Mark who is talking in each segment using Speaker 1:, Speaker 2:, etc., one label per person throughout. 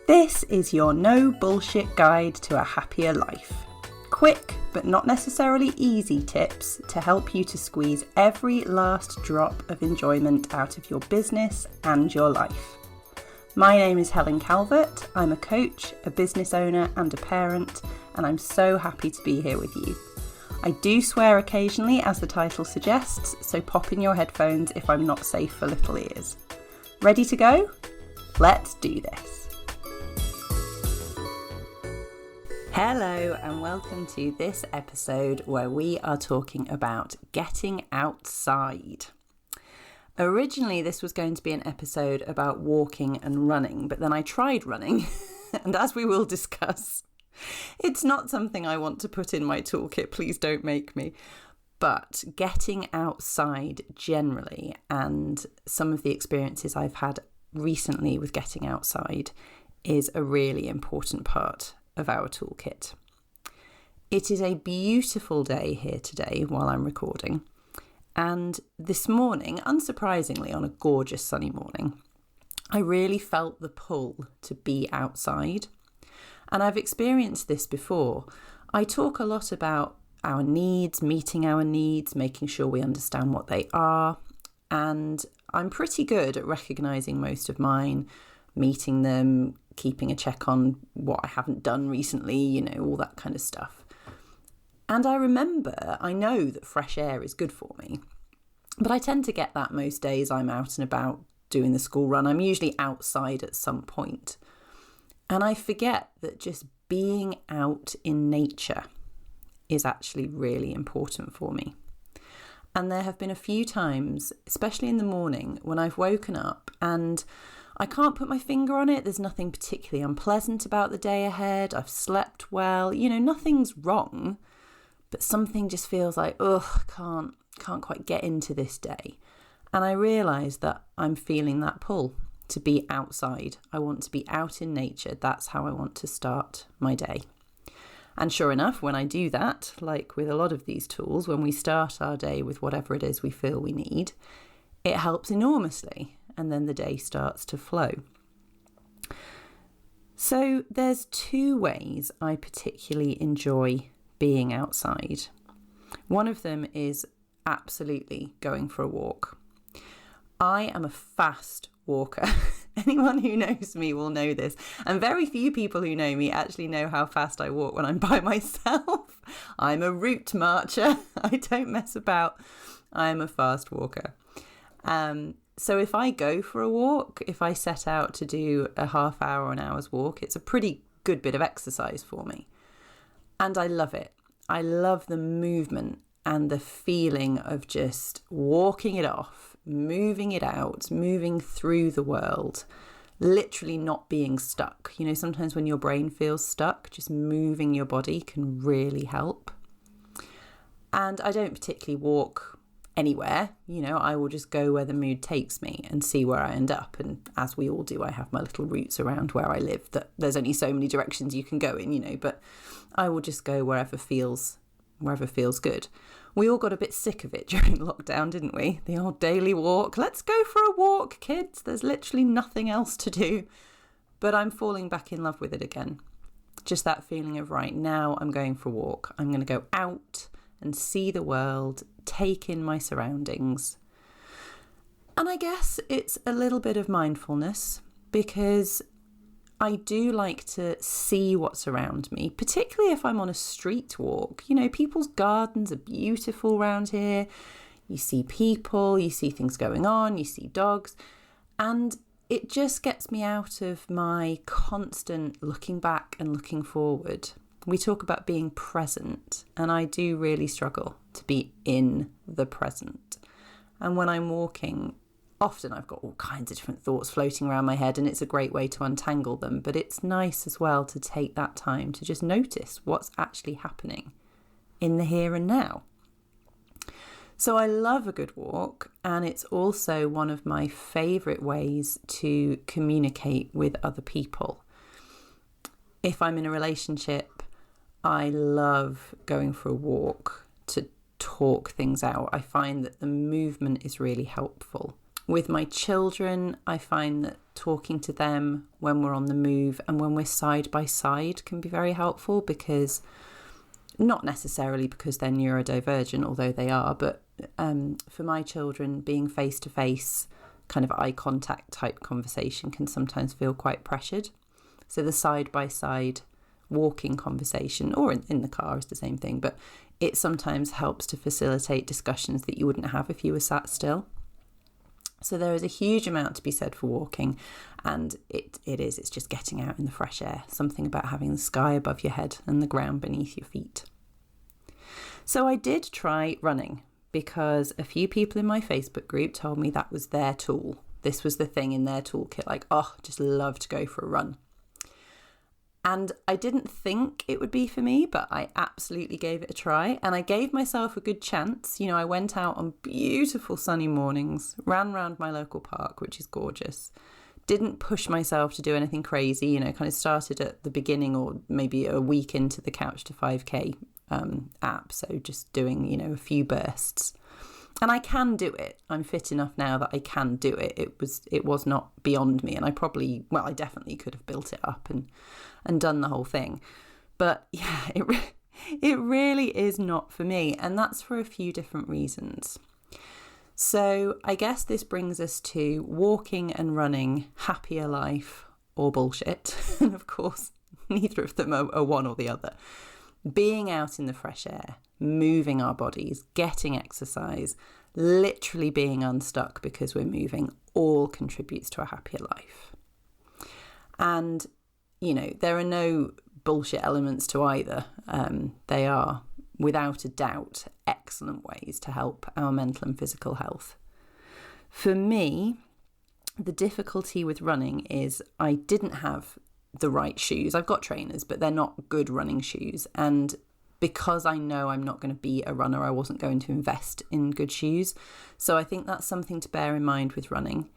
Speaker 1: This is your no bullshit guide to a happier life. Quick, but not necessarily easy tips to help you to squeeze every last drop of enjoyment out of your business and your life. My name is Helen Calvert. I'm a coach, a business owner and a parent, and I'm so happy to be here with you. I do swear occasionally, as the title suggests, so pop in your headphones if I'm not safe for little ears. Ready to go? Let's do this. Hello and welcome to this episode where we are talking about getting outside. Originally this was going to be an episode about walking and running, but then I tried running and as we will discuss, it's not something I want to put in my toolkit, please don't make me. But getting outside generally and some of the experiences I've had recently with getting outside is a really important part of our toolkit. It is a beautiful day here today while I'm recording, and this morning, unsurprisingly on a gorgeous sunny morning, I really felt the pull to be outside. And I've experienced this before. I talk a lot about our needs, meeting our needs, making sure we understand what they are, and I'm pretty good at recognising most of mine, meeting them, keeping a check on what I haven't done recently, all that kind of stuff. And I know that fresh air is good for me, but I tend to get that most days I'm out and about doing the school run. I'm usually outside at some point. And I forget that just being out in nature is actually really important for me. And there have been a few times, especially in the morning, when I've woken up and I can't put my finger on it. There's nothing particularly unpleasant about the day ahead. I've slept well, nothing's wrong, but something just feels like, can't quite get into this day. And I realise that I'm feeling that pull to be outside. I want to be out in nature. That's how I want to start my day. And sure enough, when I do that, like with a lot of these tools, when we start our day with whatever it is we feel we need, it helps enormously. And then the day starts to flow. So there's two ways I particularly enjoy being outside. One of them is absolutely going for a walk. I am a fast walker. Anyone who knows me will know this. And very few people who know me actually know how fast I walk when I'm by myself. I'm a route marcher. I don't mess about. I'm a fast walker. So if I go for a walk, if I set out to do a half hour or an hour's walk, it's a pretty good bit of exercise for me. And I love it. I love the movement and the feeling of just walking it off, moving it out, moving through the world, literally not being stuck. Sometimes when your brain feels stuck, just moving your body can really help. And I don't particularly walk anywhere, I will just go where the mood takes me and see where I end up. And as we all do, I have my little routes around where I live that there's only so many directions you can go in, but I will just go wherever feels good. We all got a bit sick of it during lockdown, didn't we? The old daily walk. Let's go for a walk, kids. There's literally nothing else to do. But I'm falling back in love with it again. Just that feeling of right now I'm going for a walk. I'm going to go out and see the world, take in my surroundings. And I guess it's a little bit of mindfulness because I do like to see what's around me, particularly if I'm on a street walk. People's gardens are beautiful around here. You see people, you see things going on, you see dogs, and it just gets me out of my constant looking back and looking forward. We talk about being present, and I do really struggle to be in the present. And when I'm walking, often I've got all kinds of different thoughts floating around my head, and it's a great way to untangle them. But it's nice as well to take that time to just notice what's actually happening in the here and now. So I love a good walk, and it's also one of my favourite ways to communicate with other people. If I'm in a relationship, I love going for a walk to talk things out. I find that the movement is really helpful. With my children, I find that talking to them when we're on the move and when we're side by side can be very helpful, because not necessarily because they're neurodivergent, although they are, but for my children, being face to face, kind of eye contact type conversation can sometimes feel quite pressured. So the side by side walking conversation, or in the car, is the same thing, but it sometimes helps to facilitate discussions that you wouldn't have if you were sat still. So there is a huge amount to be said for walking, and it's just getting out in the fresh air, something about having the sky above your head and the ground beneath your feet. So I did try running, because a few people in my Facebook group told me that was their tool. This was the thing in their toolkit, like, oh, just love to go for a run. And I didn't think it would be for me, but I absolutely gave it a try. And I gave myself a good chance. You know, I went out on beautiful sunny mornings, ran around my local park, which is gorgeous. Didn't push myself to do anything crazy, you know, kind of started at the beginning or maybe a week into the Couch to 5K app. So just doing, you know, a few bursts. And I can do it. I'm fit enough now that I can do it. It was not beyond me. And I definitely could have built it up and done the whole thing. But yeah, it really is not for me. And that's for a few different reasons. So I guess this brings us to walking and running, happier life or bullshit. And of course, neither of them are one or the other. Being out in the fresh air, moving our bodies, getting exercise, literally being unstuck because we're moving, all contributes to a happier life. And, you know, there are no bullshit elements to either. They are, without a doubt, excellent ways to help our mental and physical health. For me, the difficulty with running is I didn't have the right shoes. I've got trainers, but they're not good running shoes. And because I know I'm not going to be a runner, I wasn't going to invest in good shoes. So I think that's something to bear in mind with running.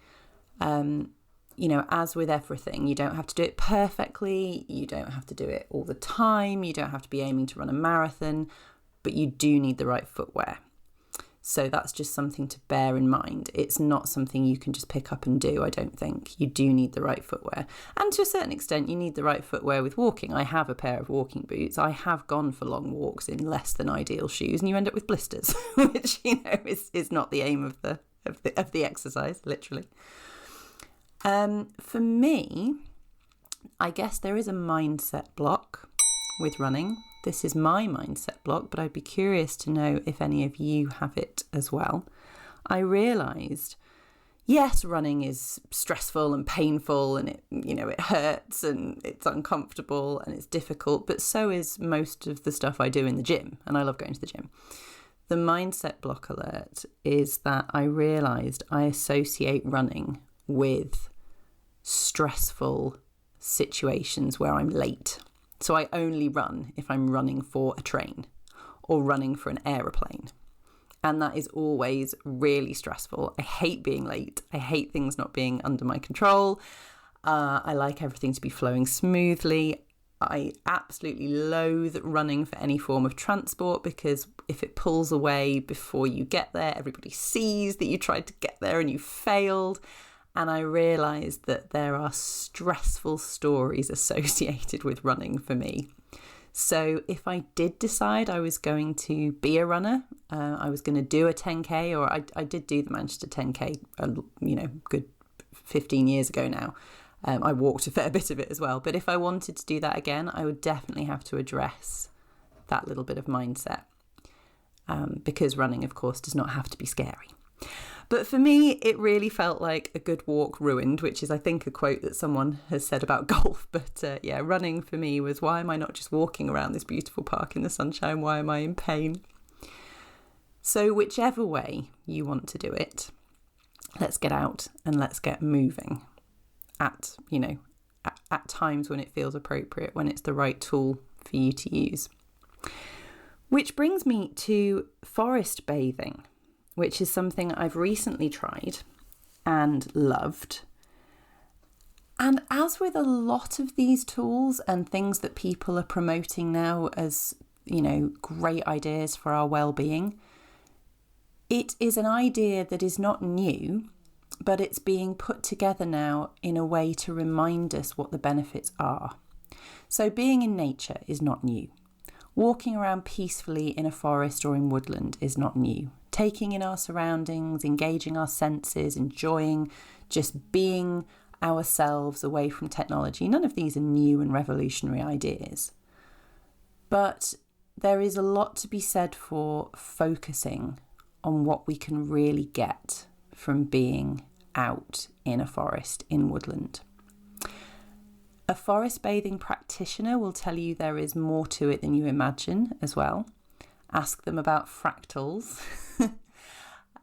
Speaker 1: You know, as with everything, you don't have to do it perfectly. You don't have to do it all the time. You don't have to be aiming to run a marathon, but you do need the right footwear. So that's just something to bear in mind. It's not something you can just pick up and do, I don't think. You do need the right footwear. And to a certain extent, you need the right footwear with walking. I have a pair of walking boots. I have gone for long walks in less than ideal shoes, and you end up with blisters, which, you know, is not the aim of the exercise, literally. For me, I guess there is a mindset block with running. This is my mindset block, but I'd be curious to know if any of you have it as well. I realised, yes, running is stressful and painful, and it hurts and it's uncomfortable and it's difficult, but so is most of the stuff I do in the gym, and I love going to the gym. The mindset block alert is that I realised I associate running with stressful situations where I'm late. So I only run if I'm running for a train or running for an aeroplane. And that is always really stressful. I hate being late. I hate things not being under my control. I like everything to be flowing smoothly. I absolutely loathe running for any form of transport, because if it pulls away before you get there, everybody sees that you tried to get there and you failed. And I realised that there are stressful stories associated with running for me. So if I did decide I was going to be a runner, I was going to do a 10K, or I did do the Manchester 10K, good 15 years ago now. I walked a fair bit of it as well. But if I wanted to do that again, I would definitely have to address that little bit of mindset. Because running, of course, does not have to be scary. But for me, it really felt like a good walk ruined, which is, I think, a quote that someone has said about golf. But running for me was, why am I not just walking around this beautiful park in the sunshine? Why am I in pain? So whichever way you want to do it, let's get out and let's get moving at times when it feels appropriate, when it's the right tool for you to use. Which brings me to forest bathing, which is something I've recently tried and loved. And as with a lot of these tools and things that people are promoting now as, great ideas for our well-being, it is an idea that is not new, but it's being put together now in a way to remind us what the benefits are. So being in nature is not new. Walking around peacefully in a forest or in woodland is not new. Taking in our surroundings, engaging our senses, enjoying just being ourselves away from technology, none of these are new and revolutionary ideas. But there is a lot to be said for focusing on what we can really get from being out in a forest, in woodland. A forest bathing practitioner will tell you there is more to it than you imagine as well. Ask them about fractals.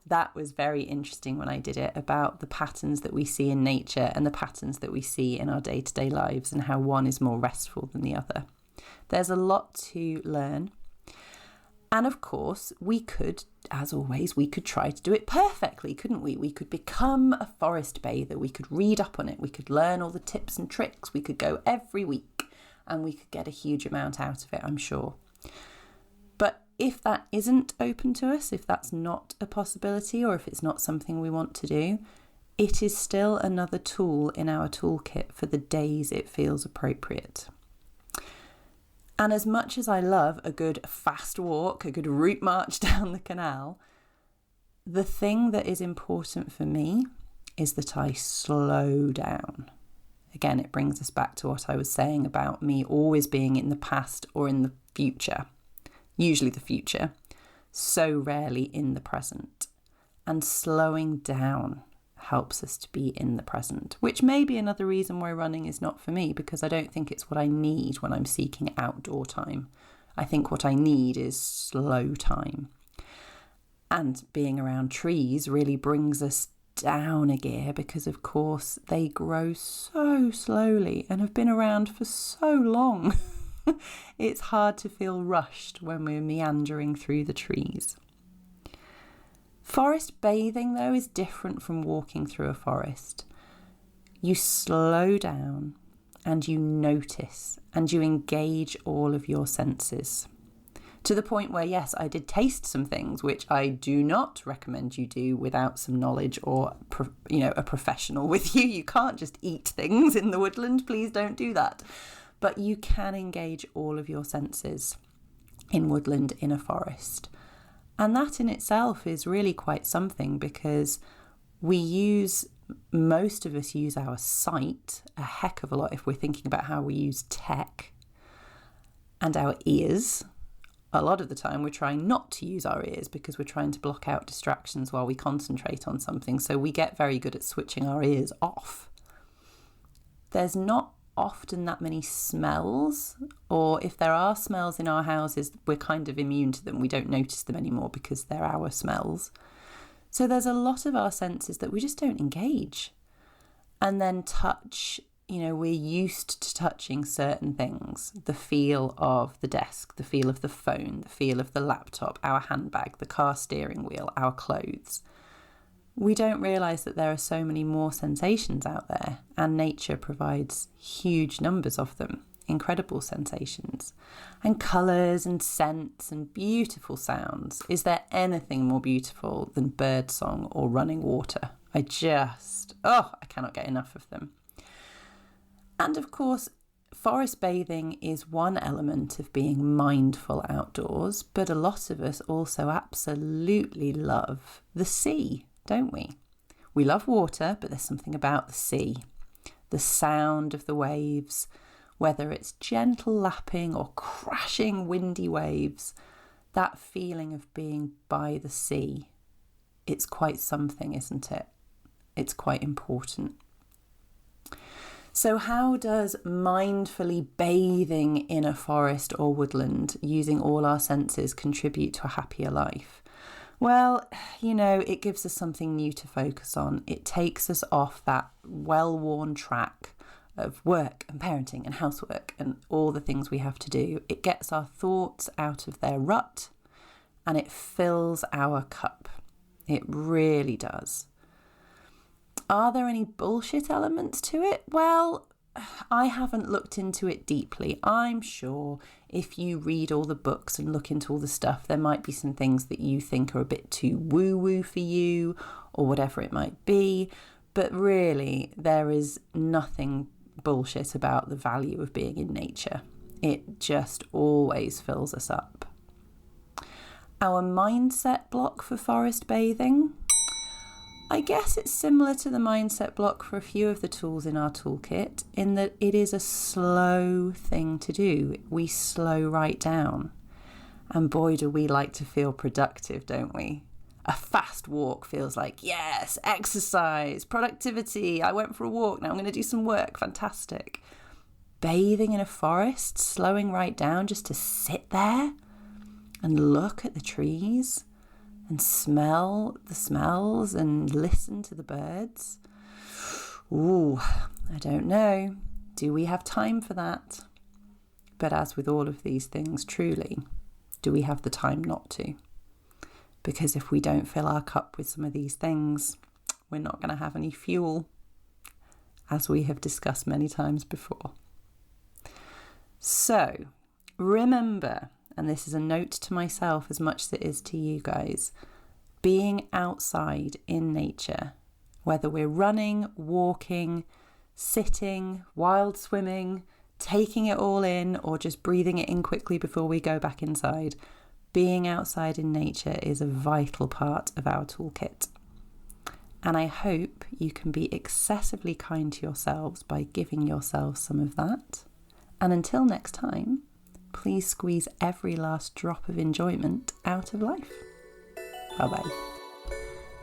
Speaker 1: That was very interesting when I did it, about the patterns that we see in nature and the patterns that we see in our day-to-day lives and how one is more restful than the other. There's a lot to learn. And of course, we could, as always, we could try to do it perfectly, couldn't we? We could become a forest bather. We could read up on it. We could learn all the tips and tricks. We could go every week and we could get a huge amount out of it, I'm sure. But if that isn't open to us, if that's not a possibility, or if it's not something we want to do, it is still another tool in our toolkit for the days it feels appropriate. And as much as I love a good fast walk, a good route march down the canal, the thing that is important for me is that I slow down. Again, it brings us back to what I was saying about me always being in the past or in the future, usually the future, so rarely in the present. And slowing down helps us to be in the present, which may be another reason why running is not for me, because I don't think it's what I need when I'm seeking outdoor time. I think what I need is slow time. And being around trees really brings us down a gear because, of course, they grow so slowly and have been around for so long. It's hard to feel rushed when we're meandering through the trees. Forest bathing, though, is different from walking through a forest. You slow down and you notice and you engage all of your senses. To the point where, yes, I did taste some things, which I do not recommend you do without some knowledge or, a professional with you. You can't just eat things in the woodland. Please don't do that. But you can engage all of your senses in woodland, in a forest. And that in itself is really quite something, because most of us use our sight a heck of a lot if we're thinking about how we use tech, and our ears. A lot of the time we're trying not to use our ears because we're trying to block out distractions while we concentrate on something. So we get very good at switching our ears off. There's not often that many smells, or if there are smells in our houses, we're kind of immune to them. We don't notice them anymore because they're our smells. So there's a lot of our senses that we just don't engage. And then touch, we're used to touching certain things. The feel of the desk, the feel of the phone, the feel of the laptop, our handbag, the car steering wheel, our clothes. We don't realise that there are so many more sensations out there, and nature provides huge numbers of them, incredible sensations, and colours and scents and beautiful sounds. Is there anything more beautiful than birdsong or running water? I cannot get enough of them. And of course, forest bathing is one element of being mindful outdoors, but a lot of us also absolutely love the sea, don't we? We love water, but there's something about the sea. The sound of the waves, whether it's gentle lapping or crashing windy waves, that feeling of being by the sea, it's quite something, isn't it? It's quite important. So how does mindfully bathing in a forest or woodland, using all our senses, contribute to a happier life? Well, it gives us something new to focus on. It takes us off that well-worn track of work and parenting and housework and all the things we have to do. It gets our thoughts out of their rut and it fills our cup. It really does. Are there any bullshit elements to it? Well, I haven't looked into it deeply. I'm sure if you read all the books and look into all the stuff, there might be some things that you think are a bit too woo-woo for you or whatever it might be. But really, there is nothing bullshit about the value of being in nature. It just always fills us up. Our mindset block for forest bathing, I guess it's similar to the mindset block for a few of the tools in our toolkit in that it is a slow thing to do. We slow right down. And boy, do we like to feel productive, don't we? A fast walk feels like, yes, exercise, productivity. I went for a walk. Now I'm going to do some work. Fantastic. Bathing in a forest, slowing right down just to sit there and look at the trees and smell the smells and listen to the birds. Ooh, I don't know. Do we have time for that? But as with all of these things, truly, do we have the time not to? Because if we don't fill our cup with some of these things, we're not going to have any fuel, as we have discussed many times before. So, remember, and this is a note to myself as much as it is to you guys, being outside in nature, whether we're running, walking, sitting, wild swimming, taking it all in, or just breathing it in quickly before we go back inside, being outside in nature is a vital part of our toolkit. And I hope you can be excessively kind to yourselves by giving yourselves some of that. And until next time, please squeeze every last drop of enjoyment out of life. Bye-bye.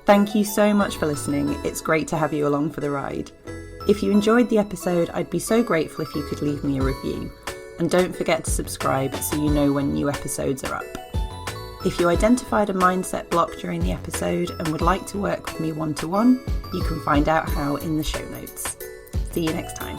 Speaker 1: Thank you so much for listening. It's great to have you along for the ride. If you enjoyed the episode, I'd be so grateful if you could leave me a review. And don't forget to subscribe so you know when new episodes are up. If you identified a mindset block during the episode and would like to work with me one-to-one, you can find out how in the show notes. See you next time.